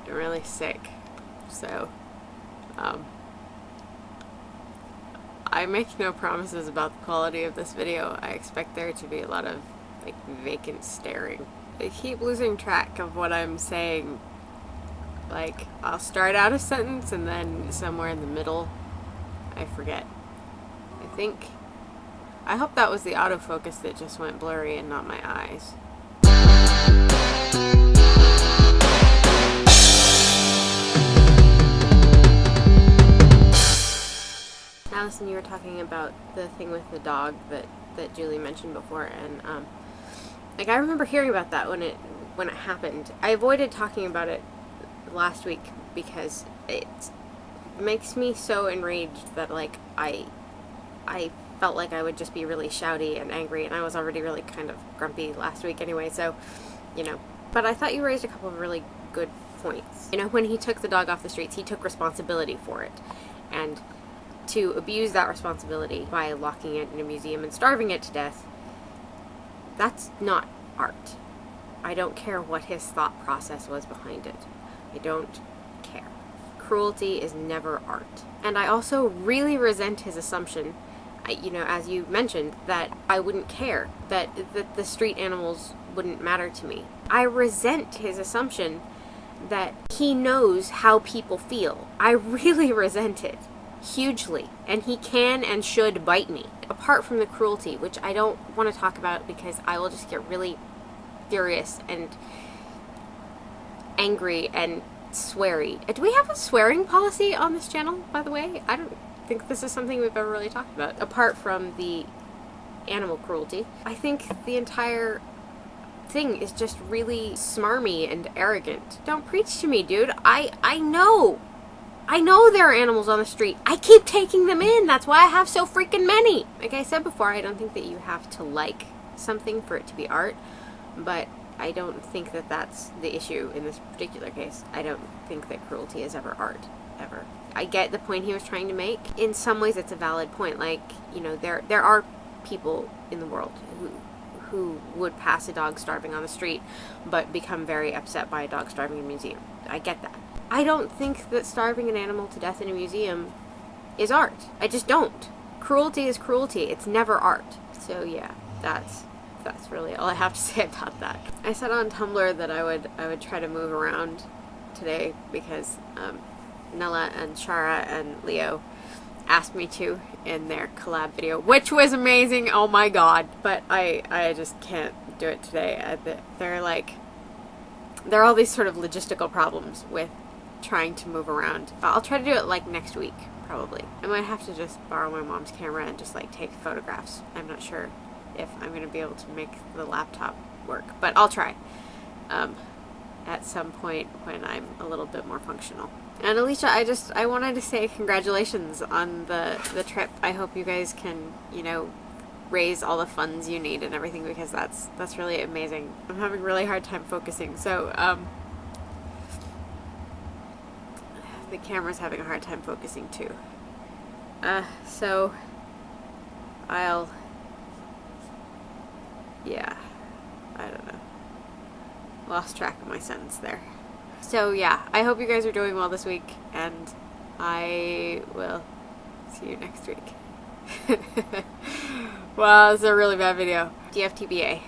really sick. So, I make no promises about the quality of this video. I expect there to be a lot of, like, vacant staring. I keep losing track of what I'm saying. Like, I'll start out a sentence and then somewhere in the middle, I forget. I hope that was the autofocus that just went blurry and not my eyes. Allison, you were talking about the thing with the dog that Julie mentioned before, and like, I remember hearing about that when it happened. I avoided talking about it last week because it makes me so enraged that, like, I felt like I would just be really shouty and angry, and I was already really kind of grumpy last week anyway, so, you know. But I thought you raised a couple of really good points. You know, when he took the dog off the streets, he took responsibility for it. And to abuse that responsibility by locking it in a museum and starving it to death, that's not art. I don't care what his thought process was behind it. I don't care. Cruelty is never art. And I also really resent his assumption, you know, as you mentioned, that I wouldn't care, that the street animals wouldn't matter to me. I resent his assumption that he knows how people feel. I really resent it. Hugely. And he can and should bite me. Apart from the cruelty, which I don't want to talk about because I will just get really furious and angry and sweary. Do we have a swearing policy on this channel, by the way? I don't think this is something we've ever really talked about. Apart from the animal cruelty, I think the entire thing is just really smarmy and arrogant. Don't preach to me, dude. I know there are animals on the street. I keep taking them in. That's why I have so freaking many. Like I said before, I don't think that you have to like something for it to be art, but I don't think that that's the issue in this particular case. I don't think that cruelty is ever art, ever. I get the point he was trying to make. In some ways, it's a valid point. Like, you know, there are people in the world who would pass a dog starving on the street, but become very upset by a dog starving in a museum. I get that. I don't think that starving an animal to death in a museum is art. I just don't. Cruelty is cruelty. It's never art. So yeah, that's really all I have to say about that. I said on Tumblr that I would try to move around today because Nella and Shara and Leo asked me to in their collab video, which was amazing. Oh my god. But I just can't do it today. There are all these sort of logistical problems with trying to move around. I'll try to do it like next week, probably. I might have to just borrow my mom's camera and just like take photographs. I'm not sure if I'm going to be able to make the laptop work, but I'll try at some point when I'm a little bit more functional. And Alicia, I wanted to say congratulations on the trip. I hope you guys can, you know, raise all the funds you need and everything, because that's really amazing. I'm having a really hard time focusing, so the camera's having a hard time focusing too. So yeah, I don't know. Lost track of my sentence there. So yeah, I hope you guys are doing well this week, and I will see you next week. Wow, this is a really bad video. DFTBA.